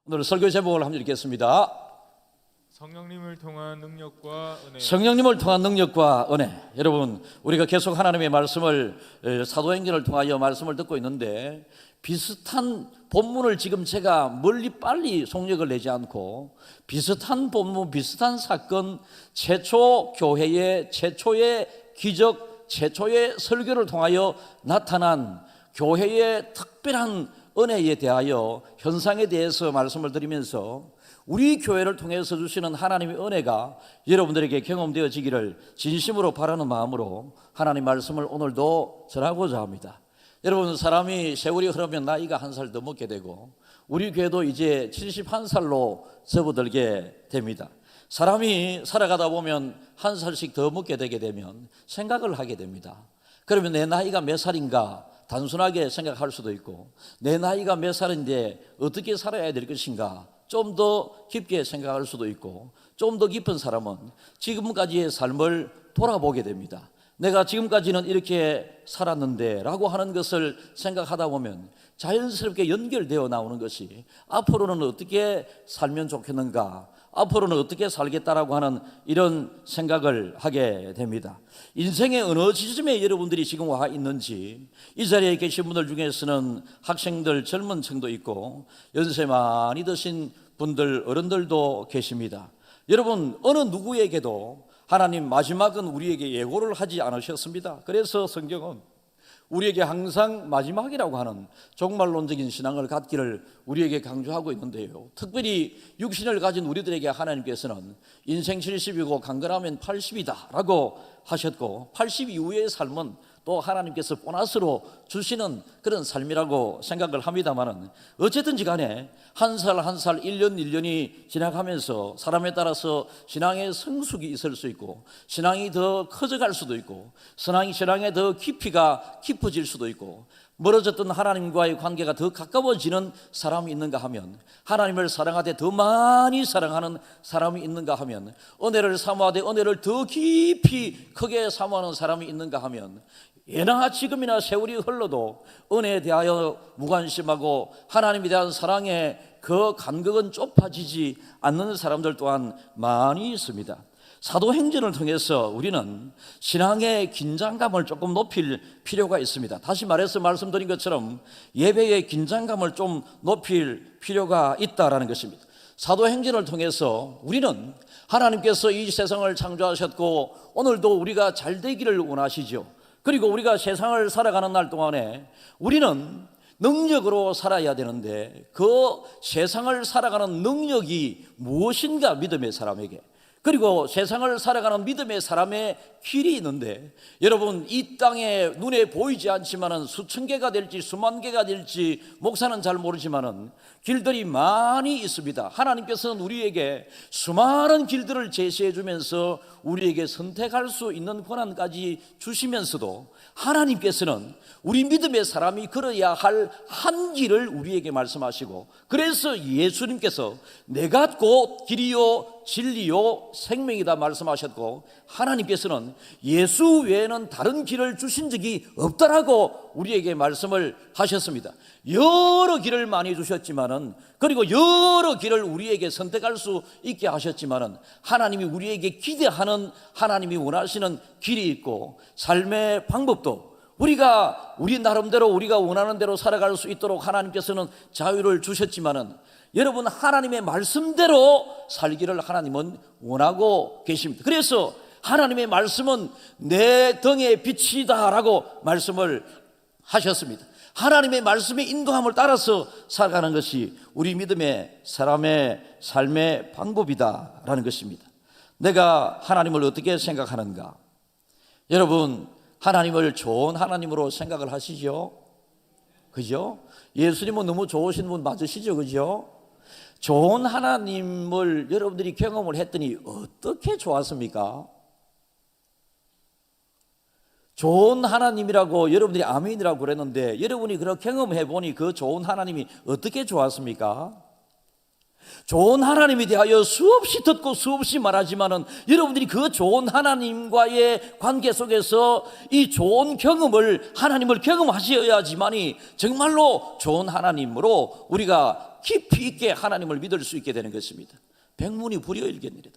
오늘 설교 제목을 한번 읽겠습니다. 성령님을 통한 능력과 은혜. 성령님을 통한 능력과 은혜. 여러분, 우리가 계속 하나님의 말씀을 사도행전을 통하여 말씀을 듣고 있는데, 비슷한 본문을 지금 제가 멀리 빨리 속력을 내지 않고 비슷한 본문, 비슷한 사건, 최초 교회의 최초의 기적, 최초의 설교를 통하여 나타난 교회의 특별한 은혜에 대하여, 현상에 대해서 말씀을 드리면서 우리 교회를 통해서 주시는 하나님의 은혜가 여러분들에게 경험되어지기를 진심으로 바라는 마음으로 하나님 말씀을 오늘도 전하고자 합니다. 여러분, 사람이 세월이 흐르면 나이가 한 살 더 먹게 되고, 우리 교회도 이제 71살로 접어들게 됩니다. 사람이 살아가다 보면 한 살씩 더 먹게 되게 되면 생각을 하게 됩니다. 그러면 내 나이가 몇 살인가 단순하게 생각할 수도 있고, 내 나이가 몇 살인데 어떻게 살아야 될 것인가 좀 더 깊게 생각할 수도 있고, 좀 더 깊은 사람은 지금까지의 삶을 돌아보게 됩니다. 내가 지금까지는 이렇게 살았는데 라고 하는 것을 생각하다 보면 자연스럽게 연결되어 나오는 것이, 앞으로는 어떻게 살면 좋겠는가, 앞으로는 어떻게 살겠다라고 하는 이런 생각을 하게 됩니다. 인생의 어느 지점에 여러분들이 지금 와 있는지, 이 자리에 계신 분들 중에서는 학생들, 젊은 층도 있고 연세 많이 드신 분들, 어른들도 계십니다. 여러분, 어느 누구에게도 하나님 마지막은 우리에게 예고를 하지 않으셨습니다. 그래서 성경은 우리에게 항상 마지막이라고 하는 종말론적인 신앙을 갖기를 우리에게 강조하고 있는데요, 특별히 육신을 가진 우리들에게 하나님께서는 인생 70이고 강건하면 80이다 라고 하셨고, 80 이후의 삶은 또 하나님께서 보너스로 주시는 그런 삶이라고 생각을 합니다만은, 어쨌든지 간에 한 살 한 살, 1년 1년이 지나가면서 사람에 따라서 신앙의 성숙이 있을 수 있고, 신앙이 더 커져갈 수도 있고, 신앙의 더 깊이가 깊어질 수도 있고, 멀어졌던 하나님과의 관계가 더 가까워지는 사람이 있는가 하면, 하나님을 사랑하되 더 많이 사랑하는 사람이 있는가 하면, 은혜를 사모하되 은혜를 더 깊이 크게 사모하는 사람이 있는가 하면, 예나 지금이나 세월이 흘러도 은혜에 대하여 무관심하고 하나님에 대한 사랑의 그 간격은 좁아지지 않는 사람들 또한 많이 있습니다. 사도행전을 통해서 우리는 신앙의 긴장감을 조금 높일 필요가 있습니다. 다시 말해서 말씀드린 것처럼 예배의 긴장감을 좀 높일 필요가 있다라는 것입니다. 사도행전을 통해서 우리는 하나님께서 이 세상을 창조하셨고 오늘도 우리가 잘 되기를 원하시죠. 그리고 우리가 세상을 살아가는 날 동안에 우리는 능력으로 살아야 되는데, 그 세상을 살아가는 능력이 무엇인가, 믿음의 사람에게. 그리고 세상을 살아가는 믿음의 사람의 길이 있는데, 여러분, 이 땅에 눈에 보이지 않지만은 수천 개가 될지 수만 개가 될지 목사는 잘 모르지만은 길들이 많이 있습니다. 하나님께서는 우리에게 수많은 길들을 제시해 주면서 우리에게 선택할 수 있는 권한까지 주시면서도, 하나님께서는 우리 믿음의 사람이 걸어야 할 한 길을 우리에게 말씀하시고, 그래서 예수님께서 내가 곧 길이요 진리요 생명이다 말씀하셨고, 하나님께서는 예수 외에는 다른 길을 주신 적이 없다라고 우리에게 말씀을 하셨습니다. 여러 길을 많이 주셨지만은, 그리고 여러 길을 우리에게 선택할 수 있게 하셨지만은, 하나님이 우리에게 기대하는, 하나님이 원하시는 길이 있고, 삶의 방법도 우리 나름대로 우리가 원하는 대로 살아갈 수 있도록 하나님께서는 자유를 주셨지만은, 여러분, 하나님의 말씀대로 살기를 하나님은 원하고 계십니다. 그래서 하나님의 말씀은 내 등의 빛이다 라고 말씀을 하셨습니다. 하나님의 말씀의 인도함을 따라서 살아가는 것이 우리 믿음의 사람의 삶의 방법이다 라는 것입니다. 내가 하나님을 어떻게 생각하는가? 여러분, 하나님을 좋은 하나님으로 생각을 하시죠? 그죠? 예수님은 너무 좋으신 분 맞으시죠? 그죠? 좋은 하나님을 여러분들이 경험을 했더니 어떻게 좋았습니까? 좋은 하나님이라고 여러분들이 아멘이라고 그랬는데, 여러분이 그런 경험해 보니 그 좋은 하나님이 어떻게 좋았습니까? 좋은 하나님에 대하여 수없이 듣고 수없이 말하지만은, 여러분들이 그 좋은 하나님과의 관계 속에서 이 좋은 경험을, 하나님을 경험하셔야지만이 정말로 좋은 하나님으로 우리가 깊이 있게 하나님을 믿을 수 있게 되는 것입니다. 백문이 불여일견이다.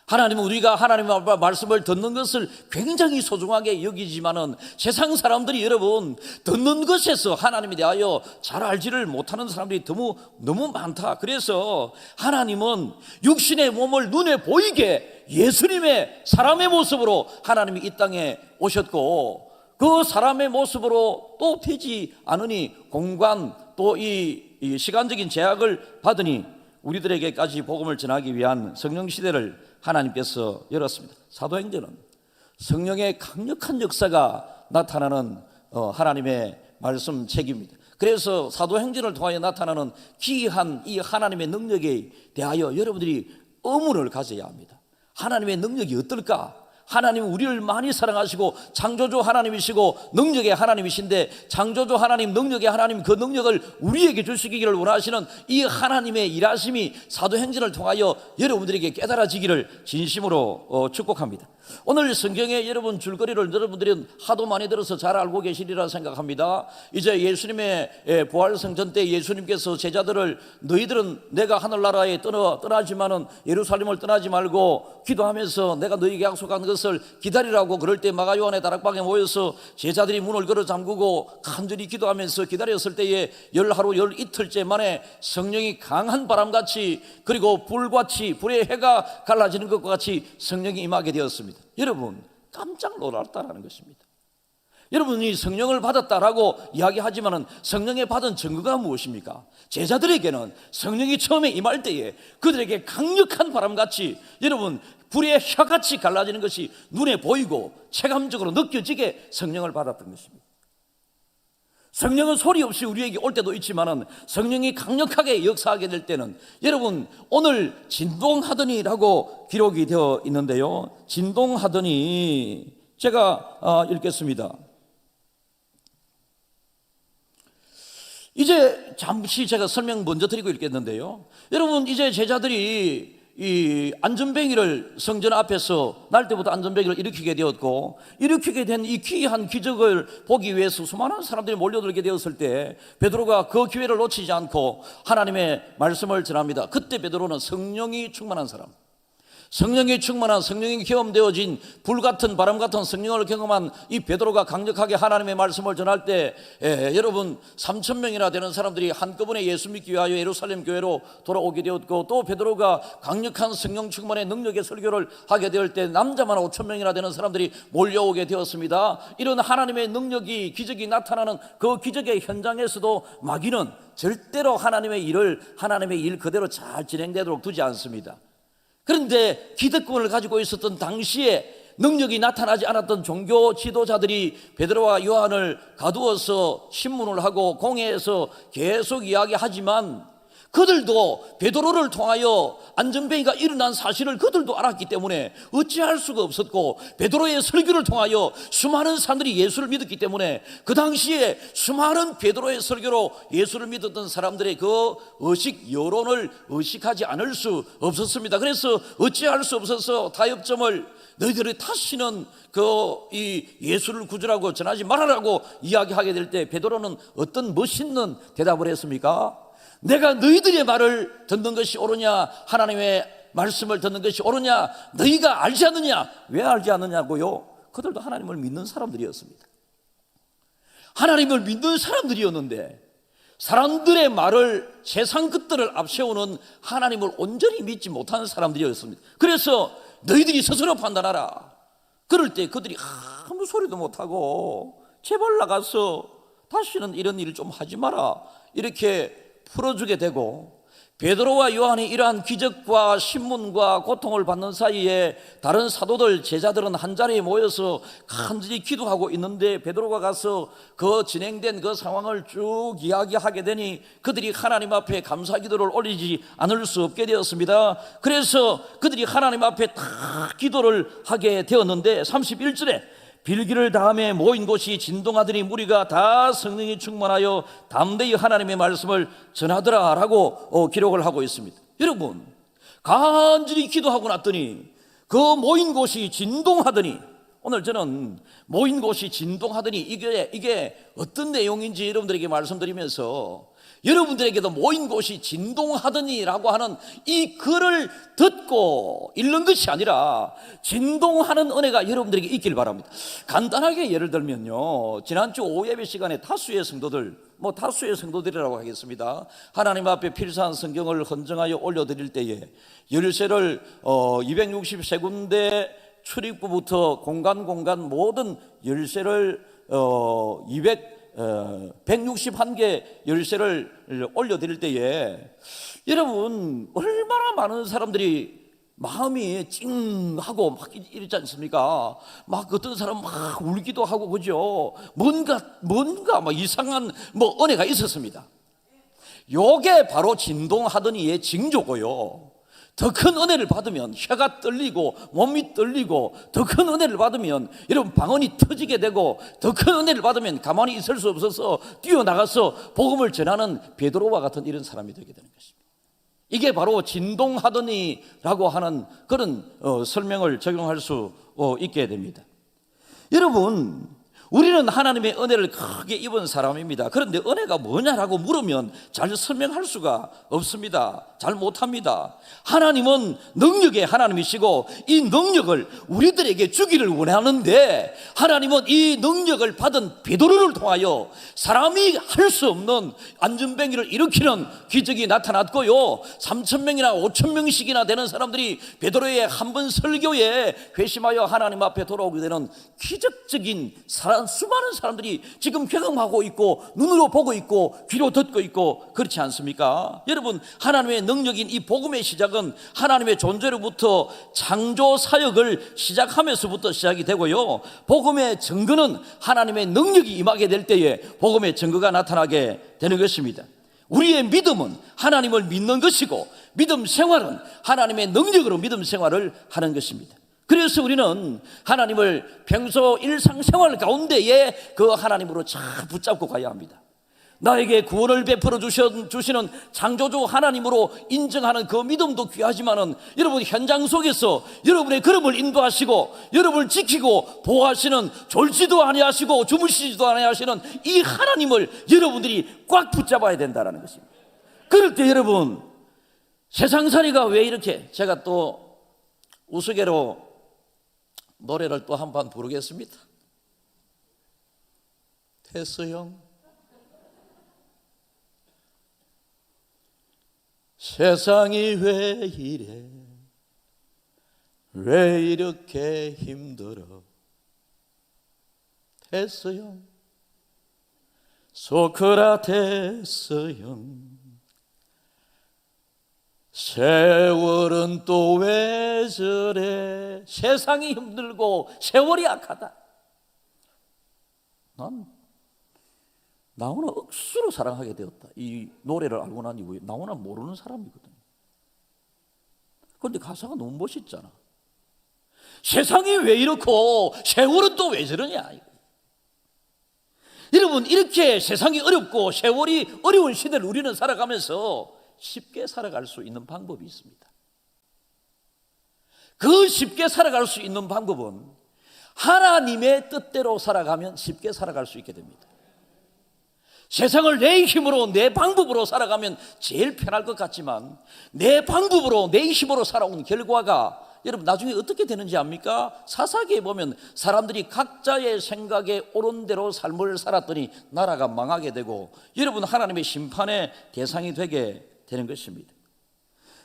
하나님은 우리가 하나님의 말씀을 듣는 것을 굉장히 소중하게 여기지만은 세상 사람들이 여러분 듣는 것에서 하나님에 대하여 잘 알지를 못하는 사람들이 너무 많다. 그래서 하나님은 육신의 몸을 눈에 보이게 예수님의 사람의 모습으로 하나님이 이 땅에 오셨고, 그 사람의 모습으로 또 되지 않으니 공간 또 이 시간적인 제약을 받으니 우리들에게까지 복음을 전하기 위한 성령 시대를 하나님께서 열었습니다. 사도행전은 성령의 강력한 역사가 나타나는 하나님의 말씀 책입니다. 그래서 사도행전을 통하여 나타나는 기이한 이 하나님의 능력에 대하여 여러분들이 의문을 가져야 합니다. 하나님의 능력이 어떨까? 하나님은 우리를 많이 사랑하시고 창조주 하나님이시고 능력의 하나님이신데, 창조주 하나님, 능력의 하나님, 그 능력을 우리에게 주시기를 원하시는 이 하나님의 일하심이 사도행전을 통하여 여러분들에게 깨달아지기를 진심으로 축복합니다. 오늘 성경에 여러분 줄거리를 여러분들은 하도 많이 들어서 잘 알고 계시리라 생각합니다. 이제 예수님의 부활성전 때 예수님께서 제자들을 너희들은 내가 하늘나라에 떠나지만은 예루살렘을 떠나지 말고 기도하면서 내가 너희에게 약속한 것을 기다리라고 그럴 때 마가요한의 다락방에 모여서 제자들이 문을 걸어 잠그고 간절히 기도하면서 기다렸을 때에 열하루 열이틀째 만에 성령이 강한 바람같이 그리고 불같이 불의 해가 갈라지는 것과 같이 성령이 임하게 되었습니다. 여러분 깜짝 놀랐다라는 것입니다. 여러분이 성령을 받았다라고 이야기하지만 성령에 받은 증거가 무엇입니까? 제자들에게는 성령이 처음에 임할 때에 그들에게 강력한 바람같이 여러분 불의 혀같이 갈라지는 것이 눈에 보이고 체감적으로 느껴지게 성령을 받았던 것입니다. 성령은 소리 없이 우리에게 올 때도 있지만 성령이 강력하게 역사하게 될 때는 여러분 오늘 진동하더니라고 기록이 되어 있는데요, 진동하더니 제가 읽겠습니다. 이제 잠시 제가 설명 먼저 드리고 읽겠는데요, 여러분 이제 제자들이 이 안전뱅이를 성전 앞에서 날 때부터 안전뱅이를 일으키게 되었고, 일으키게 된 이 귀한 기적을 보기 위해서 수많은 사람들이 몰려들게 되었을 때 베드로가 그 기회를 놓치지 않고 하나님의 말씀을 전합니다. 그때 베드로는 성령이 충만한 사람, 성령이 충만한, 성령이 경험되어진 불같은 바람같은 성령을 경험한 이 베드로가 강력하게 하나님의 말씀을 전할 때 여러분 3,000명이나 되는 사람들이 한꺼번에 예수 믿기 위하여 예루살렘 교회로 돌아오게 되었고, 또 베드로가 강력한 성령 충만의 능력의 설교를 하게 될 때 남자만 5,000명이나 되는 사람들이 몰려오게 되었습니다. 이런 하나님의 능력이 기적이 나타나는 그 기적의 현장에서도 마귀는 절대로 하나님의 일 그대로 잘 진행되도록 두지 않습니다. 그런데 기득권을 가지고 있었던 당시에 능력이 나타나지 않았던 종교 지도자들이 베드로와 요한을 가두어서 신문을 하고 공회에서 계속 이야기하지만 그들도 베드로를 통하여 안전뱅이가 일어난 사실을 그들도 알았기 때문에 어찌할 수가 없었고, 베드로의 설교를 통하여 수많은 사람들이 예수를 믿었기 때문에 그 당시에 수많은 베드로의 설교로 예수를 믿었던 사람들의 그 의식 여론을 의식하지 않을 수 없었습니다. 그래서 어찌할 수 없어서 타협점을 너희들이 다시는 이 예수를 구주라고 전하지 말아라고 이야기하게 될 때 베드로는 어떤 멋있는 대답을 했습니까? 내가 너희들의 말을 듣는 것이 옳으냐, 하나님의 말씀을 듣는 것이 옳으냐, 너희가 알지 않느냐? 왜 알지 않느냐고요? 그들도 하나님을 믿는 사람들이었습니다. 하나님을 믿는 사람들이었는데 사람들의 말을, 세상 것들을 앞세우는 하나님을 온전히 믿지 못하는 사람들이었습니다. 그래서 너희들이 스스로 판단하라. 그럴 때 그들이 아무 소리도 못하고 제발 나가서 다시는 이런 일을 좀 하지 마라 이렇게 풀어주게 되고, 베드로와 요한이 이러한 기적과 신문과 고통을 받는 사이에 다른 사도들, 제자들은 한자리에 모여서 간절히 기도하고 있는데 베드로가 가서 그 진행된 그 상황을 쭉 이야기하게 되니 그들이 하나님 앞에 감사 기도를 올리지 않을 수 없게 되었습니다. 그래서 그들이 하나님 앞에 다 기도를 하게 되었는데 31절에 빌기를 다음에 모인 곳이 진동하더니 무리가 다 성령이 충만하여 담대히 하나님의 말씀을 전하더라라고 기록을 하고 있습니다. 여러분 간절히 기도하고 났더니 그 모인 곳이 진동하더니, 오늘 저는 모인 곳이 진동하더니 이게 어떤 내용인지 여러분들에게 말씀드리면서 여러분들에게도 모인 곳이 진동하더니라고 하는 이 글을 듣고 읽는 것이 아니라 진동하는 은혜가 여러분들에게 있길 바랍니다. 간단하게 예를 들면요, 지난주 오예배 시간에 다수의 성도들이라고 하겠습니다. 하나님 앞에 필사한 성경을 헌정하여 올려드릴 때에 열쇠를 263군데 출입구부터 공간 모든 열쇠를 161개 열쇠를 올려드릴 때에 여러분 얼마나 많은 사람들이 마음이 찡하고 막 이러지 않습니까? 막 어떤 사람 막 울기도 하고 그죠? 뭔가 막 이상한 은혜가 있었습니다. 요게 바로 진동하더니의 징조고요. 더 큰 은혜를 받으면 혀가 떨리고 몸이 떨리고, 더 큰 은혜를 받으면 여러분 방언이 터지게 되고, 더 큰 은혜를 받으면 가만히 있을 수 없어서 뛰어나가서 복음을 전하는 베드로와 같은 이런 사람이 되게 되는 것입니다. 이게 바로 진동하더니라고 하는 그런 설명을 적용할 수 있게 됩니다. 여러분, 우리는 하나님의 은혜를 크게 입은 사람입니다. 그런데 은혜가 뭐냐라고 물으면 잘 설명할 수가 없습니다. 잘 못합니다. 하나님은 능력의 하나님이시고 이 능력을 우리들에게 주기를 원하는데, 하나님은 이 능력을 받은 베드로를 통하여 사람이 할 수 없는 안전뱅이를 일으키는 기적이 나타났고요, 3,000명이나 5,000명씩이나 되는 사람들이 베드로의 한 번 설교에 회심하여 하나님 앞에 돌아오게 되는 기적적인 수많은 사람들이 지금 경험하고 있고 눈으로 보고 있고 귀로 듣고 있고, 그렇지 않습니까? 여러분, 하나님의 능력인 이 복음의 시작은 하나님의 존재로부터 창조 사역을 시작하면서부터 시작이 되고요, 복음의 증거는 하나님의 능력이 임하게 될 때에 복음의 증거가 나타나게 되는 것입니다. 우리의 믿음은 하나님을 믿는 것이고, 믿음 생활은 하나님의 능력으로 믿음 생활을 하는 것입니다. 그래서 우리는 하나님을 평소 일상생활 가운데에 그 하나님으로 잘 붙잡고 가야 합니다. 나에게 구원을 베풀어 주시는 창조주 하나님으로 인정하는 그 믿음도 귀하지만은, 여러분 현장 속에서 여러분의 걸음을 인도하시고 여러분을 지키고 보호하시는, 졸지도 아니하시고 주무시지도 아니하시는 이 하나님을 여러분들이 꽉 붙잡아야 된다는 것입니다. 그럴 때 여러분, 세상살이가 왜 이렇게, 제가 또 우스개로 노래를 또 한 번 부르겠습니다. 됐어요. 세상이 왜 이래, 왜 이렇게 힘들어. 됐어요. 소크라테스 형, 세월은 또 왜 저래. 세상이 힘들고 세월이 악하다. 난 나훈아 억수로 사랑하게 되었다. 이 노래를 알고 난 이후에. 나훈아 모르는 사람이거든요. 그런데 가사가 너무 멋있잖아. 세상이 왜 이렇고 세월은 또 왜 저러냐. 여러분, 이렇게 세상이 어렵고 세월이 어려운 시대를 우리는 살아가면서 쉽게 살아갈 수 있는 방법이 있습니다. 그 쉽게 살아갈 수 있는 방법은 하나님의 뜻대로 살아가면 쉽게 살아갈 수 있게 됩니다. 세상을 내 힘으로 내 방법으로 살아가면 제일 편할 것 같지만, 내 방법으로 내 힘으로 살아온 결과가 여러분 나중에 어떻게 되는지 압니까? 사사기에 보면 사람들이 각자의 생각에 옳은 대로 삶을 살았더니 나라가 망하게 되고, 여러분 하나님의 심판의 대상이 되게 되는 것입니다.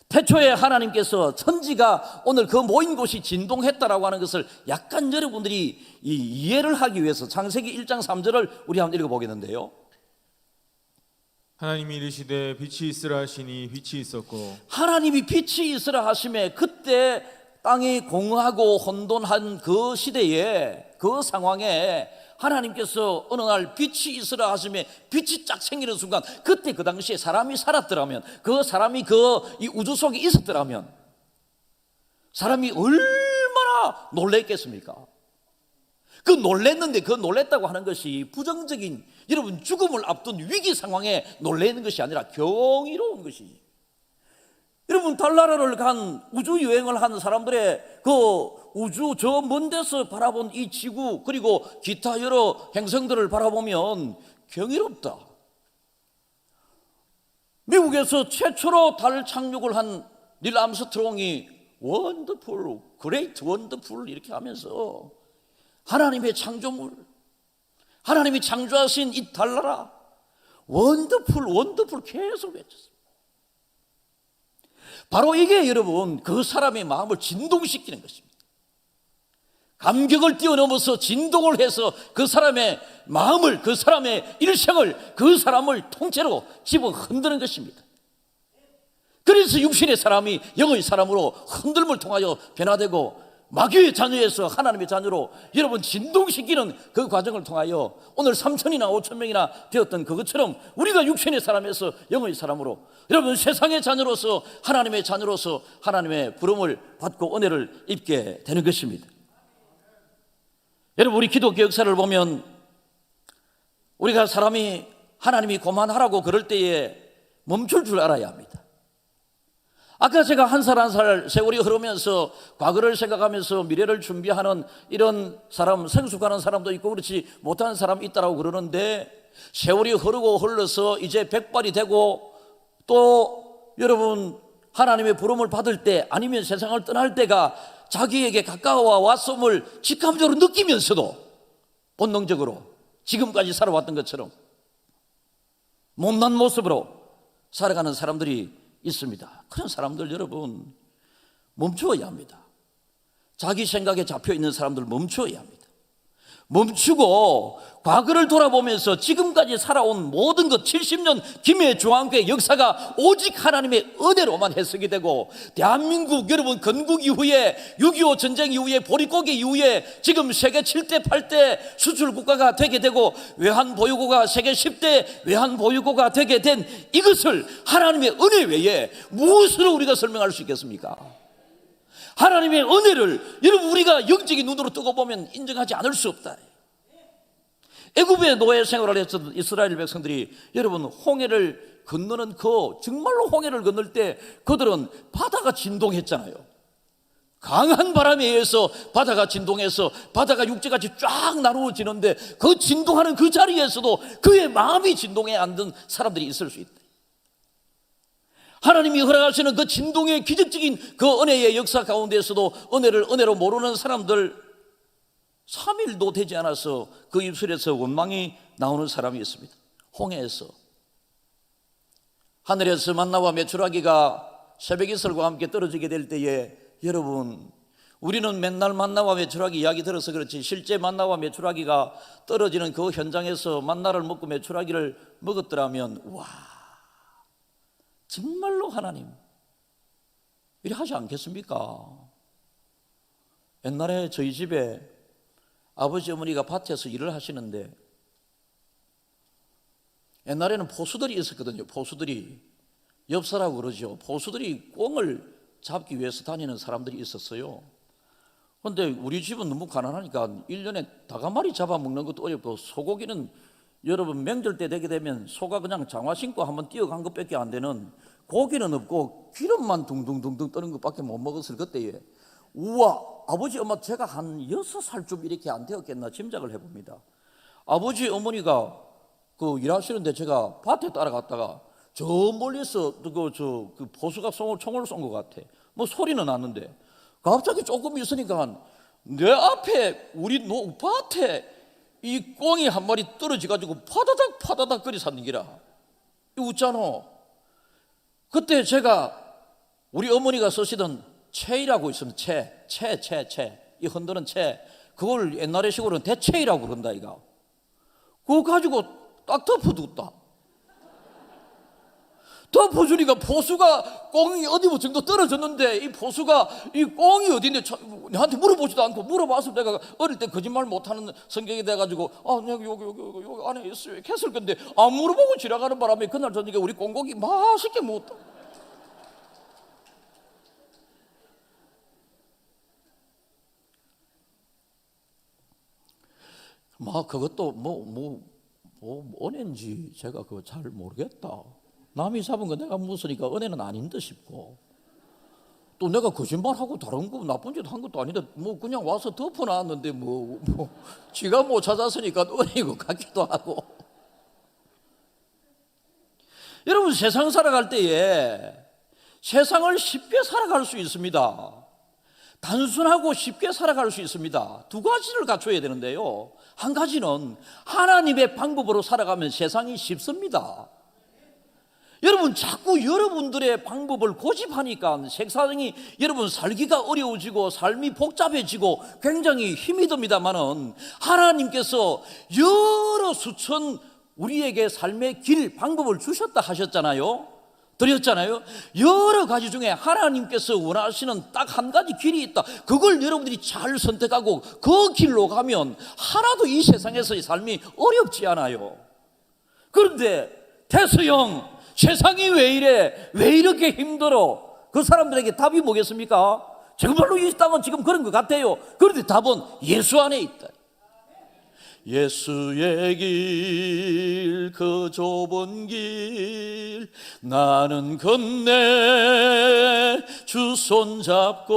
태초에 하나님께서 천지가 오늘 그 모인 곳이 진동했다라고 하는 것을 약간 여러분들이 이해를 하기 위해서 창세기 1장 3절을 우리 한번 읽어보겠는데요. 하나님이 이르시되 빛이 있으라 하시니 빛이 있었고, 하나님이 빛이 있으라 하심에, 그때 땅이 공허하고 혼돈한 그 시대에, 그 상황에 하나님께서 어느 날 빛이 있으라 하심에 빛이 쫙 생기는 순간, 그때 그 당시에 사람이 살았더라면, 그 사람이 이 우주 속에 있었더라면 사람이 얼마나 놀랬겠습니까? 그 놀랬는데, 그 놀랬다고 하는 것이 부정적인, 여러분 죽음을 앞둔 위기 상황에 놀래는 것이 아니라 경이로운 것이지. 여러분 달나라를 간 우주 여행을 한 사람들의 그 우주 저 먼 데서 바라본 이 지구, 그리고 기타 여러 행성들을 바라보면 경이롭다. 미국에서 최초로 달 착륙을 한 닐 암스트롱이 원더풀, 그레이트 원더풀 이렇게 하면서 하나님의 창조물, 하나님이 창조하신 이 달나라 원더풀 원더풀 계속 외쳤습니다. 바로 이게 여러분 그 사람의 마음을 진동시키는 것입니다. 감격을 뛰어넘어서 진동을 해서 그 사람의 마음을, 그 사람의 일생을, 그 사람을 통째로 집어 흔드는 것입니다. 그래서 육신의 사람이 영의 사람으로 흔들림을 통하여 변화되고 마귀의 자녀에서 하나님의 자녀로 여러분 진동시키는 그 과정을 통하여 오늘 3,000이나 5,000명이나 되었던 그것처럼 우리가 육신의 사람에서 영의 사람으로 여러분 세상의 자녀로서 하나님의 자녀로서 하나님의 부름을 받고 은혜를 입게 되는 것입니다. 여러분 우리 기독교 역사를 보면 우리가 사람이 하나님이 고만하라고 그럴 때에 멈출 줄 알아야 합니다. 아까 제가 한 살 한 살 세월이 흐르면서 과거를 생각하면서 미래를 준비하는 이런 사람, 성숙하는 사람도 있고 그렇지 못하는 사람이 있다고 그러는데 세월이 흐르고 흘러서 이제 백발이 되고 또 여러분 하나님의 부름을 받을 때 아니면 세상을 떠날 때가 자기에게 가까워 왔음을 직감적으로 느끼면서도 본능적으로 지금까지 살아왔던 것처럼 못난 모습으로 살아가는 사람들이 있습니다. 그런 사람들 여러분 멈추어야 합니다. 자기 생각에 잡혀있는 사람들 멈추어야 합니다. 멈추고 과거를 돌아보면서 지금까지 살아온 모든 것 70년 김해 중앙교회 역사가 오직 하나님의 은혜로만 해석이 되고 대한민국 여러분 건국 이후에 6.25 전쟁 이후에 보릿고개 이후에 지금 세계 7대 8대 수출 국가가 되게 되고 외환보유고가 세계 10대 외환보유고가 되게 된 이것을 하나님의 은혜 외에 무엇으로 우리가 설명할 수 있겠습니까? 하나님의 은혜를 여러분 우리가 영적인 눈으로 뜨고 보면 인정하지 않을 수 없다. 애굽의 노예 생활을 했던 이스라엘 백성들이 여러분 홍해를 건너는 그 정말로 홍해를 건널 때 그들은 바다가 진동했잖아요. 강한 바람에 의해서 바다가 진동해서 바다가 육지같이 쫙 나누어지는데 그 진동하는 그 자리에서도 그의 마음이 진동해 앉은 사람들이 있을 수 있다. 하나님이 허락하시는 그 진동의 기적적인 그 은혜의 역사 가운데에서도 은혜를 은혜로 모르는 사람들 3일도 되지 않아서 그 입술에서 원망이 나오는 사람이 있습니다. 홍해에서 하늘에서 만나와 메추라기가 새벽 이슬과 함께 떨어지게 될 때에 여러분 우리는 맨날 만나와 메추라기 이야기 들어서 그렇지 실제 만나와 메추라기가 떨어지는 그 현장에서 만나를 먹고 메추라기를 먹었더라면 와 정말로 하나님 이래 하지 않겠습니까? 옛날에 저희 집에 아버지 어머니가 밭에서 일을 하시는데 옛날에는 포수들이 있었거든요. 포수들이 엽사라고 그러죠. 포수들이 꽁을 잡기 위해서 다니는 사람들이 있었어요. 그런데 우리 집은 너무 가난하니까 1년에 닭 한 마리 잡아먹는 것도 어렵고 소고기는 여러분 명절 때 되게 되면 소가 그냥 장화 신고 한번 뛰어간 것밖에 안 되는 고기는 없고 기름만 둥둥둥둥 뜨는 것밖에 못 먹었을 그때에 우와 아버지 엄마 제가 한 6살쯤 이렇게 안 되었겠나 짐작을 해봅니다. 아버지 어머니가 그 일하시는데 제가 밭에 따라갔다가 저 멀리서 그 보수가 총을 쏜 것 같아. 뭐 소리는 났는데 갑자기 조금 있으니까 내 앞에 우리 밭에 이 꽁이 한 마리 떨어져가지고 파다닥 파다닥 거리 샀는 기라. 이거 웃잖아. 그때 제가 우리 어머니가 쓰시던 채이라고 있으면 채. 이 흔드는 채. 그걸 옛날의 식으로는 대채이라고 그런다 이거. 그거 가지고 딱 덮어뒀다. 덮어주니까 보수가 꽁이 어디 뭐 정도 떨어졌는데 이 보수가 이 꽁이 어디인데 나한테 물어보지도 않고 물어봐서 내가 어릴 때 거짓말 못하는 성격이 돼가지고 여기 안에 있어요 이렇게 했을 건데 안 물어보고 지나가는 바람에 그날 저녁에 우리 꽁고기 맛있게 먹었다. 막 그것도 은혜인지 제가 그거 잘 모르겠다. 남이 잡은 거 내가 묻으니까 은혜는 아닌 듯 싶고 또 내가 거짓말하고 다른 거 나쁜 짓 한 것도 아닌데 뭐 그냥 와서 덮어놨는데 뭐 지가 못 찾았으니까 은혜인 것 같기도 하고 여러분, 세상 살아갈 때에 세상을 쉽게 살아갈 수 있습니다. 단순하고 쉽게 살아갈 수 있습니다. 두 가지를 갖춰야 되는데요, 한 가지는 하나님의 방법으로 살아가면 세상이 쉽습니다. 여러분, 자꾸 여러분들의 방법을 고집하니까 세상이 여러분 살기가 어려워지고 삶이 복잡해지고 굉장히 힘이 듭니다만은, 하나님께서 여러 수천 우리에게 삶의 길, 방법을 주셨다 하셨잖아요. 드렸잖아요. 여러 가지 중에 하나님께서 원하시는 딱 한 가지 길이 있다. 그걸 여러분들이 잘 선택하고 그 길로 가면 하나도 이 세상에서의 삶이 어렵지 않아요. 그런데 태수형, 세상이 왜 이래? 왜 이렇게 힘들어? 그 사람들에게 답이 뭐겠습니까? 정말로 이 땅은 지금 그런 것 같아요. 그런데 답은 예수 안에 있다. 예수의 길, 그 좁은 길 나는 건네 주 손잡고.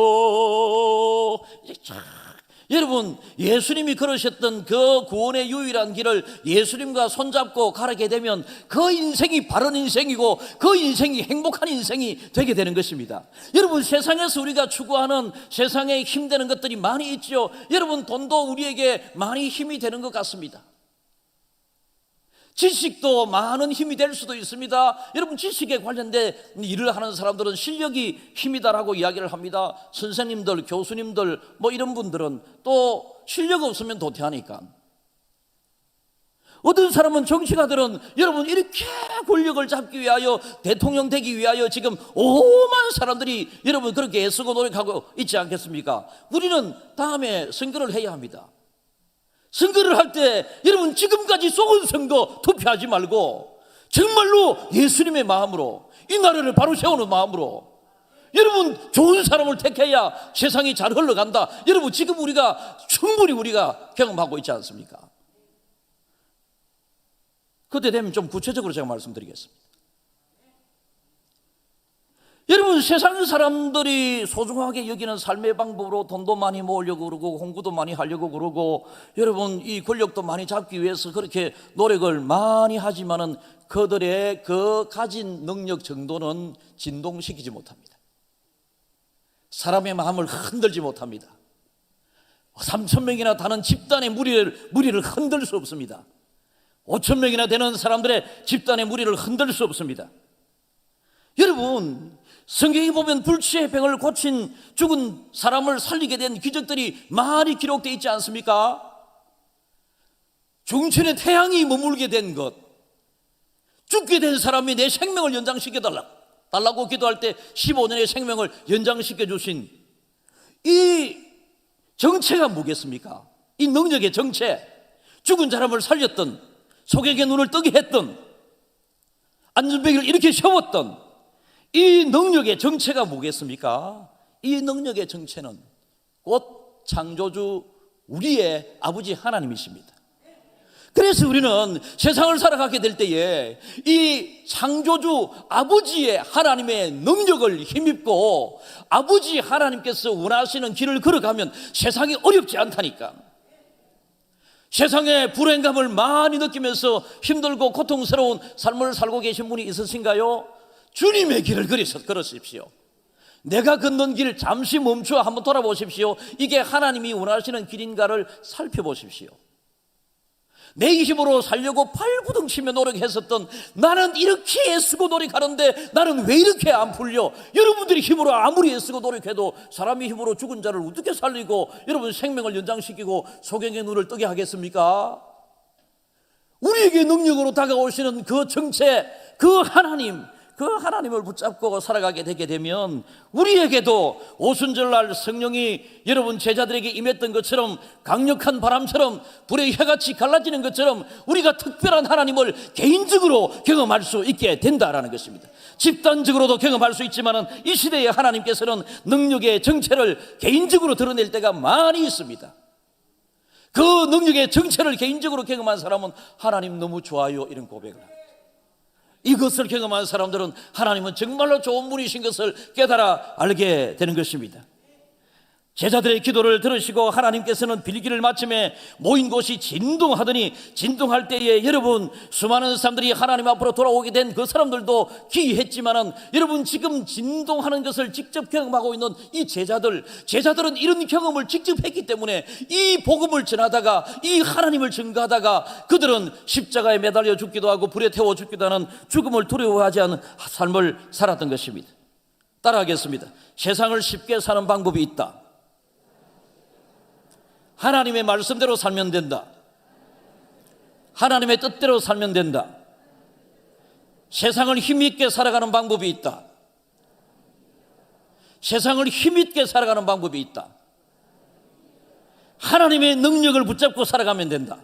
여러분, 예수님이 걸으셨던 그 구원의 유일한 길을 예수님과 손잡고 가게 되면 그 인생이 바른 인생이고 그 인생이 행복한 인생이 되게 되는 것입니다. 여러분, 세상에서 우리가 추구하는 세상에 힘되는 것들이 많이 있죠. 여러분, 돈도 우리에게 많이 힘이 되는 것 같습니다. 지식도 많은 힘이 될 수도 있습니다. 여러분, 지식에 관련된 일을 하는 사람들은 실력이 힘이다라고 이야기를 합니다. 선생님들, 교수님들, 뭐 이런 분들은 또 실력 없으면 도태하니까. 어떤 사람은, 정치가들은 여러분 이렇게 권력을 잡기 위하여, 대통령 되기 위하여 지금 오만 사람들이 여러분 그렇게 애쓰고 노력하고 있지 않겠습니까? 우리는 다음에 선거를 해야 합니다. 선거를 할 때 여러분, 지금까지 쏘은 선거 투표하지 말고 정말로 예수님의 마음으로, 이 나라를 바로 세우는 마음으로 여러분 좋은 사람을 택해야 세상이 잘 흘러간다. 여러분, 지금 우리가 충분히 우리가 경험하고 있지 않습니까? 그때 되면 좀 구체적으로 제가 말씀드리겠습니다. 여러분, 세상 사람들이 소중하게 여기는 삶의 방법으로 돈도 많이 모으려고 그러고 공부도 많이 하려고 그러고 여러분 이 권력도 많이 잡기 위해서 그렇게 노력을 많이 하지만은 그들의 그 가진 능력 정도는 진동시키지 못합니다. 사람의 마음을 흔들지 못합니다. 3,000명이나 되는 집단의 무리를 흔들 수 없습니다. 5,000명이나 되는 사람들의 집단의 무리를 흔들 수 없습니다. 여러분, 성경에 보면 불치의 병을 고친, 죽은 사람을 살리게 된 기적들이 많이 기록되어 있지 않습니까? 중천에 태양이 머물게 된 것, 죽게 된 사람이 내 생명을 연장시켜 달라고 기도할 때 15년의 생명을 연장시켜 주신 이 정체가 뭐겠습니까? 이 능력의 정체, 죽은 사람을 살렸던, 소경의 눈을 뜨게 했던, 안전병을 이렇게 세웠던 이 능력의 정체가 뭐겠습니까? 이 능력의 정체는 곧 창조주 우리의 아버지 하나님이십니다. 그래서 우리는 세상을 살아가게 될 때에 이 창조주 아버지의 하나님의 능력을 힘입고 아버지 하나님께서 원하시는 길을 걸어가면 세상이 어렵지 않다니까. 세상에 불행감을 많이 느끼면서 힘들고 고통스러운 삶을 살고 계신 분이 있으신가요? 주님의 길을 걸으십시오. 내가 걷는 길 잠시 멈추어 한번 돌아보십시오. 이게 하나님이 원하시는 길인가를 살펴보십시오. 내 힘으로 살려고 발구둥치며 노력했었던 나는 이렇게 애쓰고 노력하는데 나는 왜 이렇게 안 풀려? 여러분들이 힘으로 아무리 애쓰고 노력해도 사람이 힘으로 죽은 자를 어떻게 살리고 여러분 생명을 연장시키고 소경의 눈을 뜨게 하겠습니까? 우리에게 능력으로 다가오시는 그 정체, 그 하나님을 붙잡고 살아가게 되게 되면 우리에게도 오순절날 성령이 여러분 제자들에게 임했던 것처럼 강력한 바람처럼 불의 혀같이 갈라지는 것처럼 우리가 특별한 하나님을 개인적으로 경험할 수 있게 된다라는 것입니다. 집단적으로도 경험할 수 있지만 이 시대의 하나님께서는 능력의 정체를 개인적으로 드러낼 때가 많이 있습니다. 그 능력의 정체를 개인적으로 경험한 사람은 하나님 너무 좋아요 이런 고백을 합니다. 이것을 경험한 사람들은 하나님은 정말로 좋은 분이신 것을 깨달아 알게 되는 것입니다. 제자들의 기도를 들으시고 하나님께서는 빌기를 마침에 모인 곳이 진동하더니, 진동할 때에 여러분 수많은 사람들이 하나님 앞으로 돌아오게 된 그 사람들도 기이했지만은, 여러분 지금 진동하는 것을 직접 경험하고 있는 이 제자들은 이런 경험을 직접 했기 때문에 이 복음을 전하다가, 이 하나님을 증거하다가 그들은 십자가에 매달려 죽기도 하고 불에 태워 죽기도 하는 죽음을 두려워하지 않은 삶을 살았던 것입니다. 따라하겠습니다. 세상을 쉽게 사는 방법이 있다. 하나님의 말씀대로 살면 된다. 하나님의 뜻대로 살면 된다. 세상을 힘있게 살아가는 방법이 있다. 세상을 힘있게 살아가는 방법이 있다. 하나님의 능력을 붙잡고 살아가면 된다.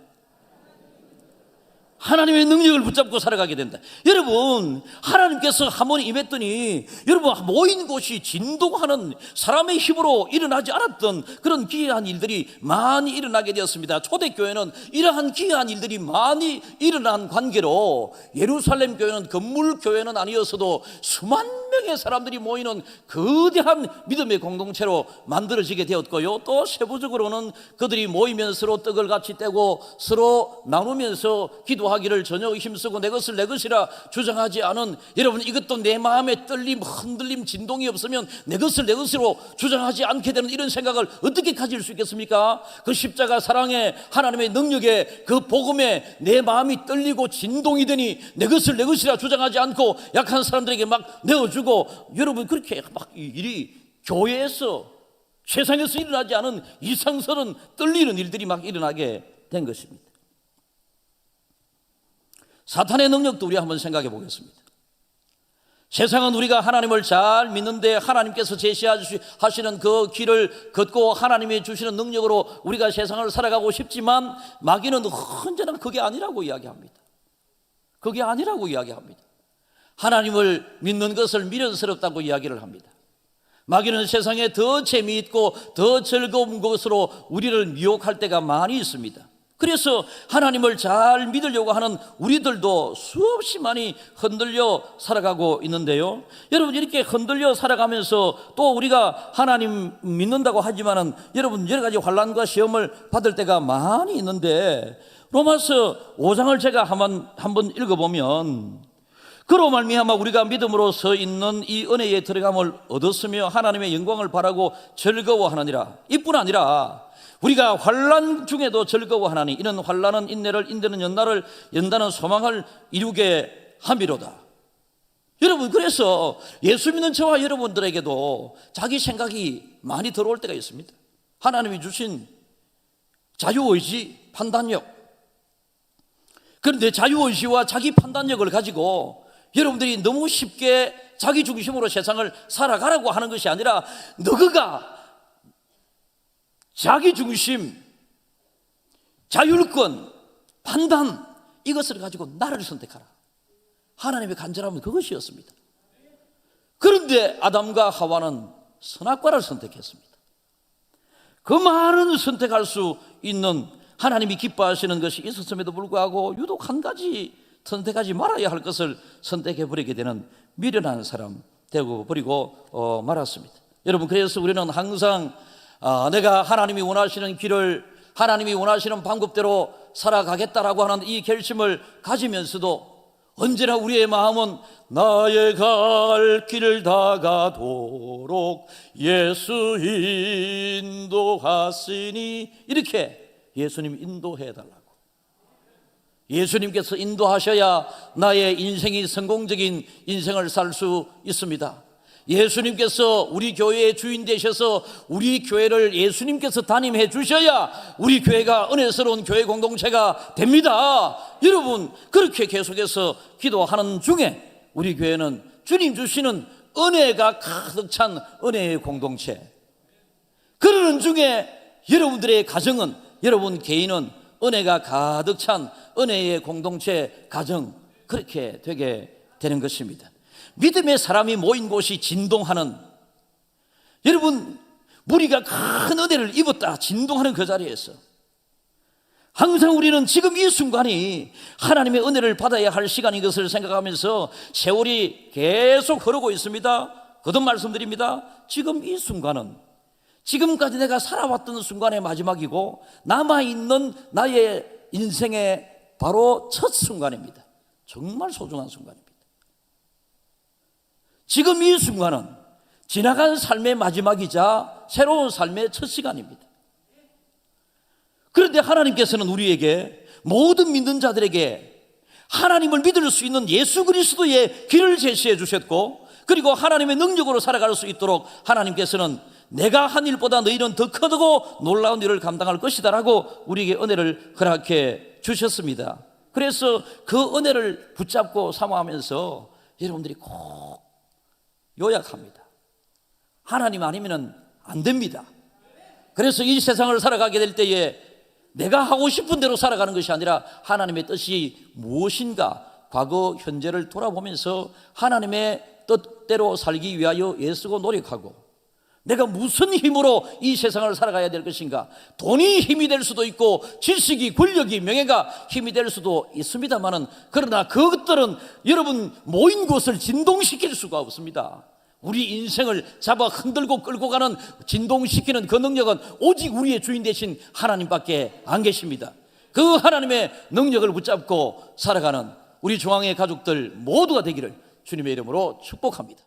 하나님의 능력을 붙잡고 살아가게 된다. 여러분, 하나님께서 한번 임했더니 여러분 모인 곳이 진동하는, 사람의 힘으로 일어나지 않았던 그런 기이한 일들이 많이 일어나게 되었습니다. 초대교회는 이러한 기이한 일들이 많이 일어난 관계로 예루살렘 교회는 건물 교회는 아니었어도 수만 명의 사람들이 모이는 거대한 믿음의 공동체로 만들어지게 되었고요. 또 세부적으로는 그들이 모이면서 서로 떡을 같이 떼고 서로 나누면서 기도하기를 전혀 힘쓰고 내 것을 내 것이라 주장하지 않은, 여러분 이것도 내 마음에 떨림, 흔들림, 진동이 없으면 내 것을 내 것으로 주장하지 않게 되는 이런 생각을 어떻게 가질 수 있겠습니까? 그 십자가 사랑에, 하나님의 능력에, 그 복음에 내 마음이 떨리고 진동이 되니 내 것을 내 것이라 주장하지 않고 약한 사람들에게 막 내어주고, 여러분 그렇게 막 일이 교회에서, 세상에서 일어나지 않은 이상스러운 떨리는 일들이 막 일어나게 된 것입니다. 사탄의 능력도 우리 한번 생각해 보겠습니다. 세상은 우리가 하나님을 잘 믿는데 하나님께서 제시하시는 그 길을 걷고 하나님이 주시는 능력으로 우리가 세상을 살아가고 싶지만, 마귀는 언제나 그게 아니라고 이야기합니다. 그게 아니라고 이야기합니다. 하나님을 믿는 것을 미련스럽다고 이야기를 합니다. 마귀는 세상에 더 재미있고 더 즐거운 것으로 우리를 미혹할 때가 많이 있습니다. 그래서 하나님을 잘 믿으려고 하는 우리들도 수없이 많이 흔들려 살아가고 있는데요. 여러분 이렇게 흔들려 살아가면서 또 우리가 하나님 믿는다고 하지만은 여러분 여러 가지 환난과 시험을 받을 때가 많이 있는데, 로마서 5장을 제가 한번 읽어보면, 그로 말미암아 우리가 믿음으로 서 있는 이 은혜에 들어감을 얻었으며 하나님의 영광을 바라고 즐거워하느니라. 이뿐 아니라 우리가 환난 중에도 즐거워하나니 이는 환난은 인내를, 인내는 연단은 소망을 이루게 함이로다. 여러분 그래서 예수 믿는 저와 여러분들에게도 자기 생각이 많이 들어올 때가 있습니다. 하나님이 주신 자유의지, 판단력. 그런데 자유의지와 자기 판단력을 가지고 여러분들이 너무 쉽게 자기 중심으로 세상을 살아가라고 하는 것이 아니라, 너가 자기 중심, 자율권, 판단, 이것을 가지고 나를 선택하라. 하나님의 간절함은 그것이었습니다. 그런데 아담과 하와는 선악과를 선택했습니다. 그 많은 선택할 수 있는 하나님이 기뻐하시는 것이 있었음에도 불구하고 유독 한 가지 선택하지 말아야 할 것을 선택해버리게 되는 미련한 사람 되고 버리고 말았습니다. 여러분 그래서 우리는 항상 내가 하나님이 원하시는 길을, 하나님이 원하시는 방법대로 살아가겠다라고 하는 이 결심을 가지면서도 언제나 우리의 마음은 나의 갈 길을 다 가도록 예수 인도하시니, 이렇게 예수님 인도해달라고. 예수님께서 인도하셔야 나의 인생이 성공적인 인생을 살 수 있습니다. 예수님께서 우리 교회의 주인 되셔서 우리 교회를 예수님께서 담임해 주셔야 우리 교회가 은혜스러운 교회 공동체가 됩니다. 여러분 그렇게 계속해서 기도하는 중에 우리 교회는 주님 주시는 은혜가 가득 찬 은혜의 공동체, 그러는 중에 여러분들의 가정은, 여러분 개인은 은혜가 가득 찬 은혜의 공동체, 가정, 그렇게 되게 되는 것입니다. 믿음의 사람이 모인 곳이 진동하는, 여러분 우리가 큰 은혜를 입었다 진동하는 그 자리에서 항상 우리는 지금 이 순간이 하나님의 은혜를 받아야 할 시간인 것을 생각하면서 세월이 계속 흐르고 있습니다. 거듭 말씀드립니다. 지금 이 순간은 지금까지 내가 살아왔던 순간의 마지막이고 남아있는 나의 인생의 바로 첫 순간입니다. 정말 소중한 순간입니다. 지금 이 순간은 지나간 삶의 마지막이자 새로운 삶의 첫 시간입니다. 그런데 하나님께서는 우리에게, 모든 믿는 자들에게 하나님을 믿을 수 있는 예수 그리스도의 길을 제시해 주셨고, 그리고 하나님의 능력으로 살아갈 수 있도록 하나님께서는 내가 한 일보다 너희는 더 크고 놀라운 일을 감당할 것이다 라고 우리에게 은혜를 허락해 주셨습니다. 그래서 그 은혜를 붙잡고 사모하면서 여러분들이 꼭 요약합니다. 하나님 아니면 안 됩니다. 그래서 이 세상을 살아가게 될 때에 내가 하고 싶은 대로 살아가는 것이 아니라 하나님의 뜻이 무엇인가, 과거 현재를 돌아보면서 하나님의 뜻대로 살기 위하여 애쓰고 노력하고, 내가 무슨 힘으로 이 세상을 살아가야 될 것인가. 돈이 힘이 될 수도 있고 지식이, 권력이, 명예가 힘이 될 수도 있습니다만은, 그러나 그것들은 여러분 모인 곳을 진동시킬 수가 없습니다. 우리 인생을 잡아 흔들고 끌고 가는, 진동시키는 그 능력은 오직 우리의 주인 되신 하나님밖에 안 계십니다. 그 하나님의 능력을 붙잡고 살아가는 우리 중앙의 가족들 모두가 되기를 주님의 이름으로 축복합니다.